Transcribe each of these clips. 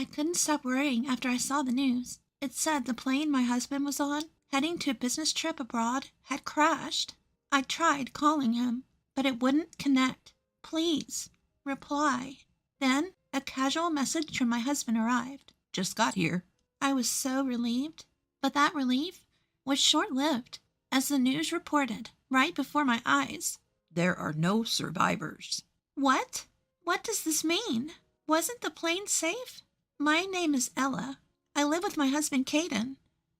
I couldn't stop worrying after I saw the news. It said the plane my husband was on, heading to a business trip abroad, had crashed. I tried calling him, but it wouldn't connect. Please, reply. Then, a casual message from my husband arrived. Just got here. I was so relieved, but that relief was short-lived, as the news reported right before my eyes. There are no survivors. What? What does this mean? Wasn't the plane safe? My name is Ella. I live with my husband, Caden,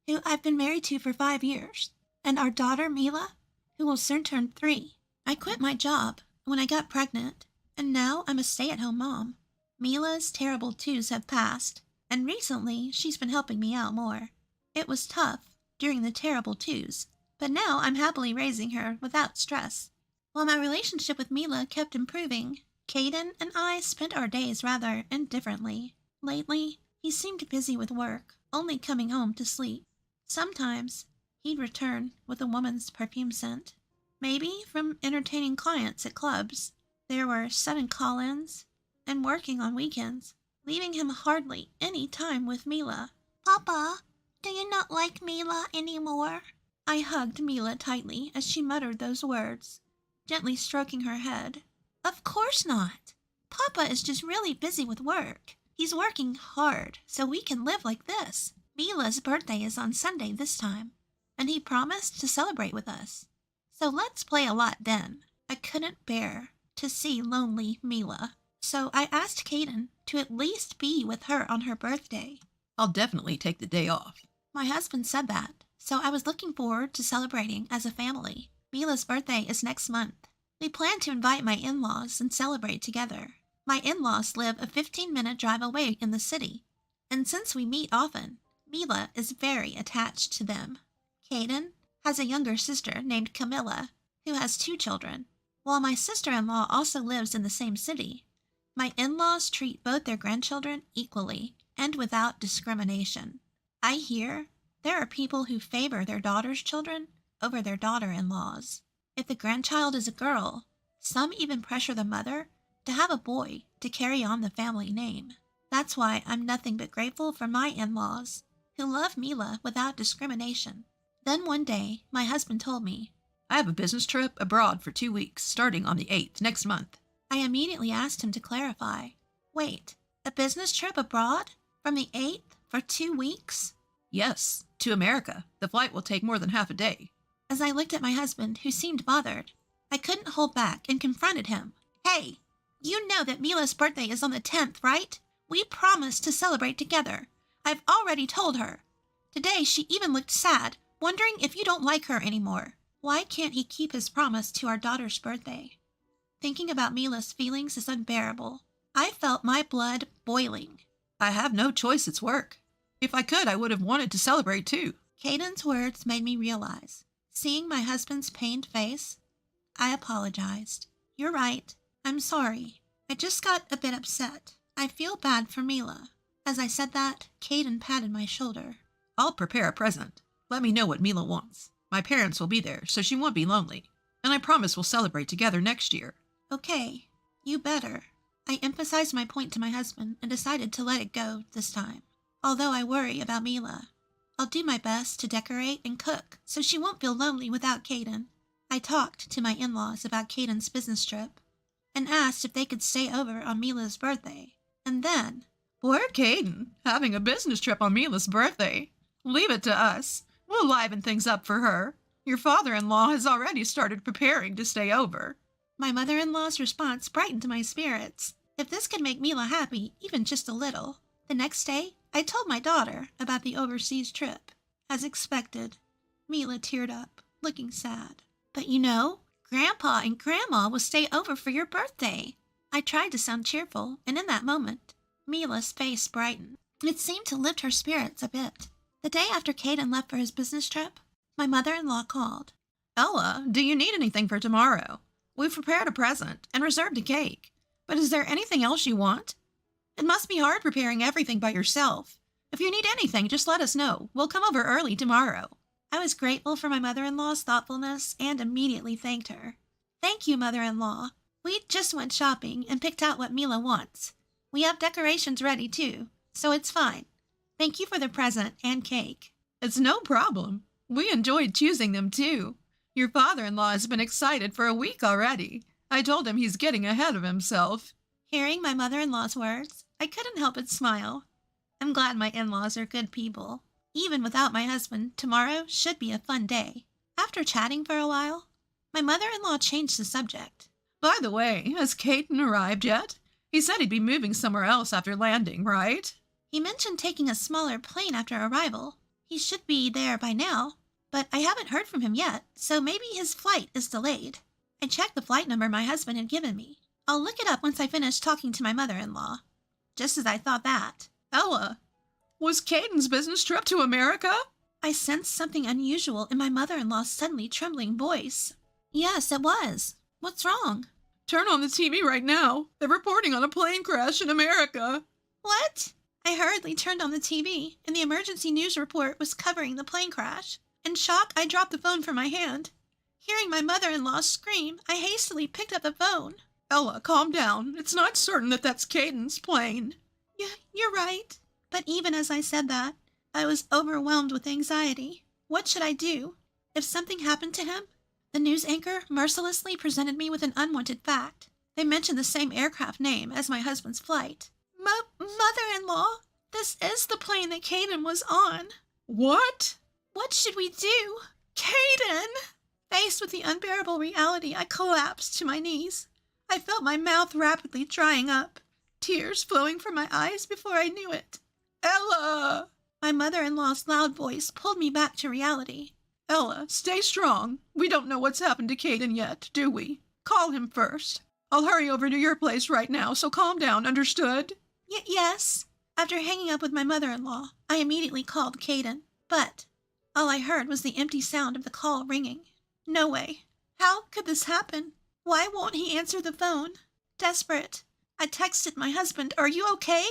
who I've been married to for 5 years, and our daughter, Mila, who will soon turn 3. I quit my job when I got pregnant, and now I'm a stay-at-home mom. Mila's terrible twos have passed, and recently she's been helping me out more. It was tough during the terrible twos, but now I'm happily raising her without stress. While my relationship with Mila kept improving, Caden and I spent our days rather indifferently. Lately, he seemed busy with work, only coming home to sleep. Sometimes, he'd return with a woman's perfume scent. Maybe from entertaining clients at clubs. There were sudden call-ins and working on weekends, leaving him hardly any time with Mila. Papa, do you not like Mila anymore? I hugged Mila tightly as she muttered those words, gently stroking her head. Of course not. Papa is just really busy with work. He's working hard so we can live like this. Mila's birthday is on Sunday this time, and he promised to celebrate with us. So let's play a lot then. I couldn't bear to see lonely Mila, so I asked Caden to at least be with her on her birthday. I'll definitely take the day off. My husband said that, so I was looking forward to celebrating as a family. Mila's birthday is next month. We plan to invite my in-laws and celebrate together. My in-laws live a 15-minute drive away in the city, and since we meet often, Mila is very attached to them. Caden has a younger sister named Camilla, who has 2 children. While my sister-in-law also lives in the same city, my in-laws treat both their grandchildren equally and without discrimination. I hear there are people who favor their daughter's children over their daughter-in-laws. If the grandchild is a girl, some even pressure the mother to have a boy to carry on the family name. That's why I'm nothing but grateful for my in-laws, who love Mila without discrimination. Then one day, my husband told me, I have a business trip abroad for 2 weeks, starting on the 8th next month. I immediately asked him to clarify. Wait, a business trip abroad? From the 8th for 2 weeks? Yes, to America. The flight will take more than half a day. As I looked at my husband, who seemed bothered, I couldn't hold back and confronted him. Hey, you know that Mila's birthday is on the 10th, right? We promised to celebrate together. I've already told her. Today she even looked sad, wondering if you don't like her anymore. Why can't he keep his promise to our daughter's birthday? Thinking about Mila's feelings is unbearable. I felt my blood boiling. I have no choice, it's work. If I could, I would have wanted to celebrate too. Caden's words made me realize. Seeing my husband's pained face, I apologized. You're right. I'm sorry. I just got a bit upset. I feel bad for Mila. As I said that, Caden patted my shoulder. I'll prepare a present. Let me know what Mila wants. My parents will be there, so she won't be lonely. And I promise we'll celebrate together next year. Okay, you better. I emphasized my point to my husband and decided to let it go this time. Although I worry about Mila, I'll do my best to decorate and cook so she won't feel lonely without Caden. I talked to my in-laws about Caden's business trip and asked if they could stay over on Mila's birthday. And then, poor Caden, having a business trip on Mila's birthday. Leave it to us. We'll liven things up for her. Your father-in-law has already started preparing to stay over. My mother-in-law's response brightened my spirits. If this could make Mila happy, even just a little. The next day, I told my daughter about the overseas trip. As expected, Mila teared up, looking sad. But you know, Grandpa and Grandma will stay over for your birthday. I tried to sound cheerful, and in that moment, Mila's face brightened. It seemed to lift her spirits a bit. The day after Caden left for his business trip, my mother-in-law called. Ella, do you need anything for tomorrow? We've prepared a present and reserved a cake. But is there anything else you want? It must be hard preparing everything by yourself. If you need anything, just let us know. We'll come over early tomorrow. I was grateful for my mother-in-law's thoughtfulness and immediately thanked her. Thank you, mother-in-law. We just went shopping and picked out what Mila wants. We have decorations ready, too. so it's fine. Thank you for the present and cake. It's no problem. We enjoyed choosing them, too. Your father-in-law has been excited for a week already. I told him he's getting ahead of himself. Hearing my mother-in-law's words, I couldn't help but smile. I'm glad my in-laws are good people. Even without my husband, tomorrow should be a fun day. After chatting for a while, my mother-in-law changed the subject. By the way, has Caden arrived yet? He said he'd be moving somewhere else after landing, right? He mentioned taking a smaller plane after arrival. He should be there by now, but I haven't heard from him yet, so maybe his flight is delayed. I checked the flight number my husband had given me. I'll look it up once I finish talking to my mother-in-law. Just as I thought that. Ella, was Caden's business trip to America? I sensed something unusual in my mother-in-law's suddenly trembling voice. Yes, it was. What's wrong? Turn on the TV right now. They're reporting on a plane crash in America. What? I hurriedly turned on the TV, and the emergency news report was covering the plane crash. In shock, I dropped the phone from my hand. Hearing my mother-in-law scream, I hastily picked up the phone. Ella, calm down. It's not certain that that's Caden's plane. Yeah, you're right. But even as I said that, I was overwhelmed with anxiety. What should I do? If something happened to him? The news anchor mercilessly presented me with an unwanted fact. They mentioned the same aircraft name as my husband's flight. Mother-in-law, this is the plane that Caden was on. What? What should we do? Caden! Faced with the unbearable reality, I collapsed to my knees. I felt my mouth rapidly drying up, tears flowing from my eyes before I knew it. Ella! My mother-in-law's loud voice pulled me back to reality. Ella, stay strong. We don't know what's happened to Caden yet, do we? Call him first. I'll hurry over to your place right now, so calm down, understood? Yes. After hanging up with my mother-in-law, I immediately called Caden, but all I heard was the empty sound of the call ringing. No way. How could this happen? Why won't he answer the phone? Desperate, I texted my husband, "Are you okay?"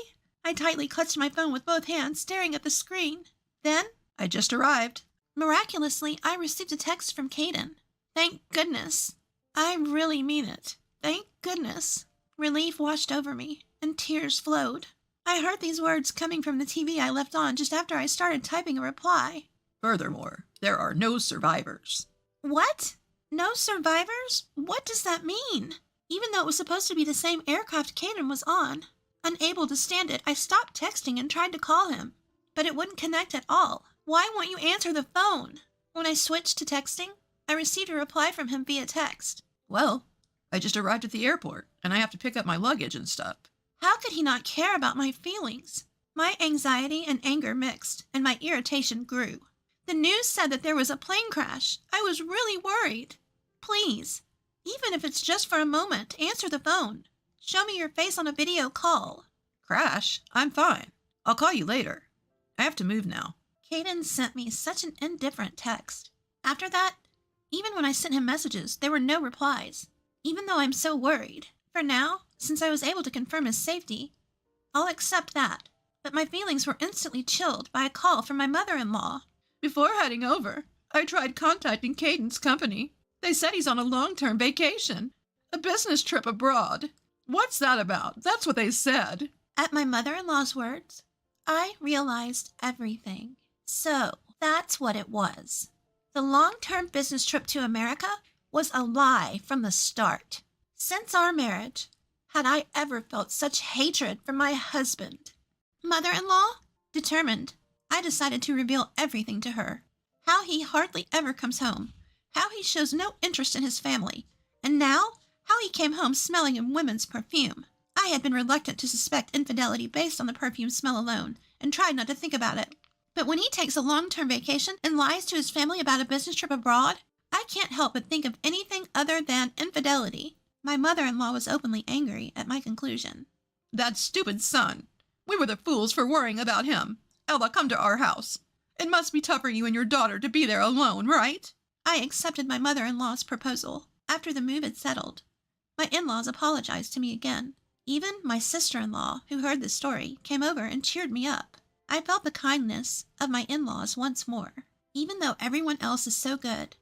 I tightly clutched my phone with both hands, staring at the screen. Then, I just arrived. Miraculously, I received a text from Caden. Thank goodness. I really mean it. Thank goodness. Relief washed over me, and tears flowed. I heard these words coming from the TV I left on just after I started typing a reply. Furthermore, there are no survivors. What? No survivors? What does that mean? Even though it was supposed to be the same aircraft Caden was on. Unable to stand it, I stopped texting and tried to call him. But it wouldn't connect at all. Why won't you answer the phone? When I switched to texting, I received a reply from him via text. Well, I just arrived at the airport, and I have to pick up my luggage and stuff. How could he not care about my feelings? My anxiety and anger mixed, and my irritation grew. The news said that there was a plane crash. I was really worried. Please, even if it's just for a moment, answer the phone. Show me your face on a video call. Crash? I'm fine. I'll call you later. I have to move now. Caden sent me such an indifferent text. After that, even when I sent him messages, there were no replies. Even though I'm so worried. For now, since I was able to confirm his safety, I'll accept that. But my feelings were instantly chilled by a call from my mother-in-law. Before heading over, I tried contacting Caden's company. They said he's on a long-term vacation. A business trip abroad. What's that about? That's what they said. At my mother-in-law's words, I realized everything. So, that's what it was. The long-term business trip to America was a lie from the start. Since our marriage, had I ever felt such hatred for my husband? Mother-in-law? Determined, I decided to reveal everything to her. How he hardly ever comes home. How he shows no interest in his family. And now, how he came home smelling of women's perfume. I had been reluctant to suspect infidelity based on the perfume smell alone, and tried not to think about it. But when he takes a long-term vacation and lies to his family about a business trip abroad, I can't help but think of anything other than infidelity. My mother-in-law was openly angry at my conclusion. That stupid son. We were the fools for worrying about him. Ella, come to our house. It must be tough for you and your daughter to be there alone, right? I accepted my mother-in-law's proposal. After the move had settled, my in-laws apologized to me again. Even my sister-in-law, who heard the story, came over and cheered me up. I felt the kindness of my in-laws once more. Even though everyone else is so good,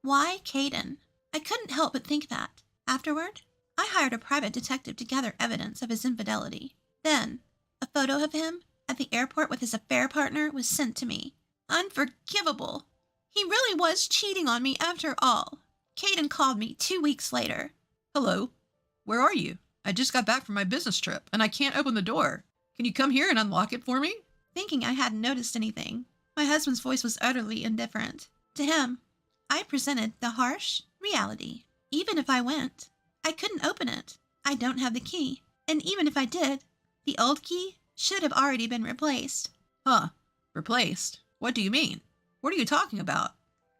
why Caden? I couldn't help but think that. Afterward, I hired a private detective to gather evidence of his infidelity. Then, a photo of him at the airport with his affair partner was sent to me. Unforgivable. He really was cheating on me after all. Caden called me 2 weeks later. Hello. Where are you? I just got back from my business trip, and I can't open the door. Can you come here and unlock it for me? Thinking I hadn't noticed anything, my husband's voice was utterly indifferent. To him, I presented the harsh reality. Even if I went, I couldn't open it. I don't have the key. And even if I did, the old key should have already been replaced. Huh. Replaced? What do you mean? What are you talking about?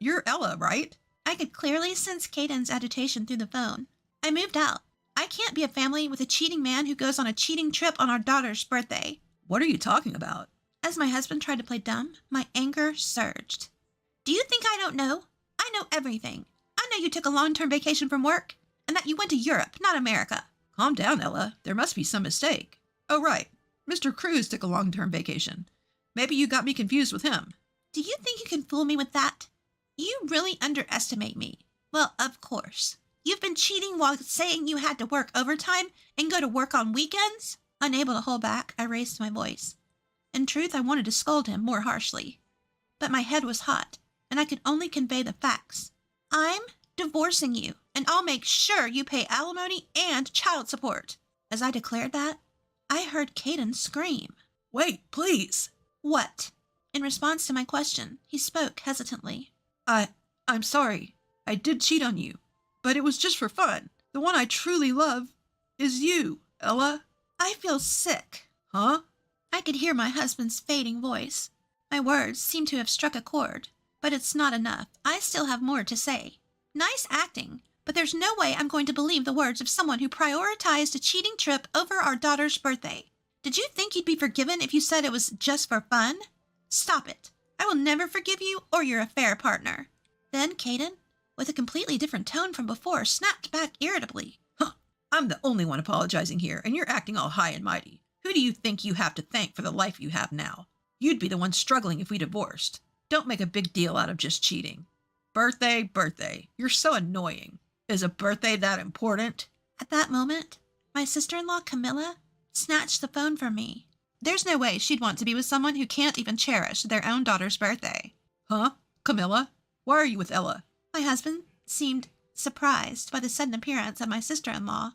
You're Ella, right? I could clearly sense Caden's agitation through the phone. I moved out. I can't be a family with a cheating man who goes on a cheating trip on our daughter's birthday. What are you talking about? As my husband tried to play dumb, my anger surged. Do you think I don't know? I know everything. I know you took a long-term vacation from work and that you went to Europe, not America. Calm down, Ella. There must be some mistake. Oh, right. Mr. Cruz took a long-term vacation. Maybe you got me confused with him. Do you think you can fool me with that? You really underestimate me. Well, of course. You've been cheating while saying you had to work overtime and go to work on weekends? Unable to hold back, I raised my voice. In truth, I wanted to scold him more harshly. But my head was hot, and I could only convey the facts. I'm divorcing you, and I'll make sure you pay alimony and child support. As I declared that, I heard Caden scream. Wait, please. What? In response to my question, he spoke hesitantly. I'm sorry. I did cheat on you, but it was just for fun. The one I truly love is you, Ella. I feel sick. Huh? I could hear my husband's fading voice. My words seemed to have struck a chord, but it's not enough. I still have more to say. Nice acting, but there's no way I'm going to believe the words of someone who prioritized a cheating trip over our daughter's birthday. Did you think you'd be forgiven if you said it was just for fun? Stop it. I will never forgive you or your affair partner. Then Caden, with a completely different tone from before, snapped back irritably. Huh. I'm the only one apologizing here, and you're acting all high and mighty. Who do you think you have to thank for the life you have now? You'd be the one struggling if we divorced. Don't make a big deal out of just cheating. Birthday. You're so annoying. Is a birthday that important? At that moment, my sister-in-law, Camilla, snatched the phone from me. There's no way she'd want to be with someone who can't even cherish their own daughter's birthday. Huh? Camilla? Why are you with Ella? My husband seemed surprised by the sudden appearance of my sister-in-law.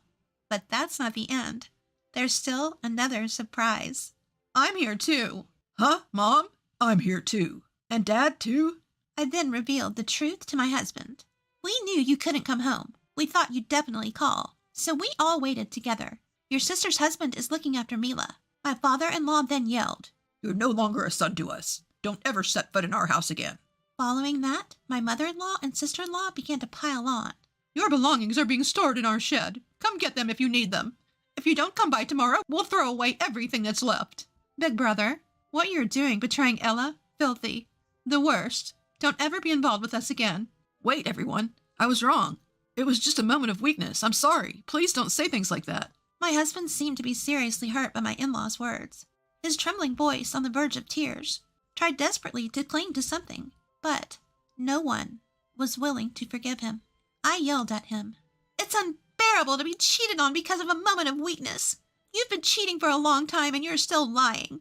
But that's not the end. There's still another surprise. I'm here too. Huh, Mom? I'm here too. And Dad too? I then revealed the truth to my husband. We knew you couldn't come home. We thought you'd definitely call. So we all waited together. Your sister's husband is looking after Mila. My father-in-law then yelled, You're no longer a son to us. Don't ever set foot in our house again. Following that, my mother-in-law and sister-in-law began to pile on. Your belongings are being stored in our shed. Come get them if you need them. If you don't come by tomorrow, we'll throw away everything that's left. Big brother, what you're doing betraying Ella, filthy. The worst. Don't ever be involved with us again. Wait, everyone. I was wrong. It was just a moment of weakness. I'm sorry. Please don't say things like that. My husband seemed to be seriously hurt by my in-law's words. His trembling voice, on the verge of tears, tried desperately to cling to something, but no one was willing to forgive him. I yelled at him. It's unbearable to be cheated on because of a moment of weakness. You've been cheating for a long time and you're still lying.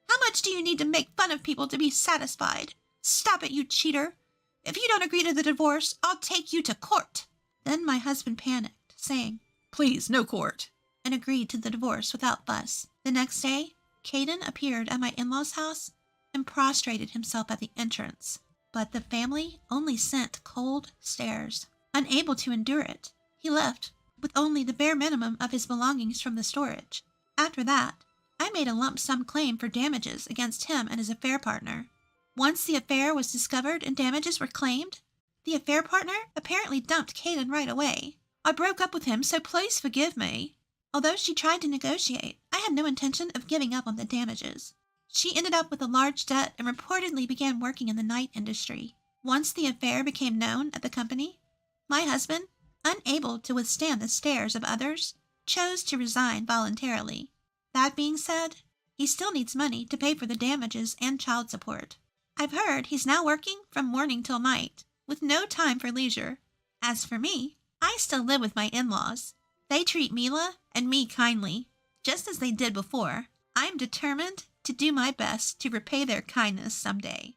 How much do you need to make fun of people to be satisfied? Stop it, you cheater. If you don't agree to the divorce, I'll take you to court. Then my husband panicked, saying, Please, no court. And agreed to the divorce without fuss. The next day, Caden appeared at my in-laws' house and prostrated himself at the entrance. But the family only sent cold stares. Unable to endure it, he left with only the bare minimum of his belongings from the storage. After that, I made a lump sum claim for damages against him and his affair partner. Once the affair was discovered and damages were claimed, the affair partner apparently dumped Caden right away. I broke up with him, so please forgive me. Although she tried to negotiate, I had no intention of giving up on the damages. She ended up with a large debt and reportedly began working in the night industry. Once the affair became known at the company, my husband, unable to withstand the stares of others, chose to resign voluntarily. That being said, he still needs money to pay for the damages and child support. I've heard he's now working from morning till night, with no time for leisure. As for me, I still live with my in-laws. They treat Mila and me kindly, just as they did before. I'm determined to do my best to repay their kindness someday.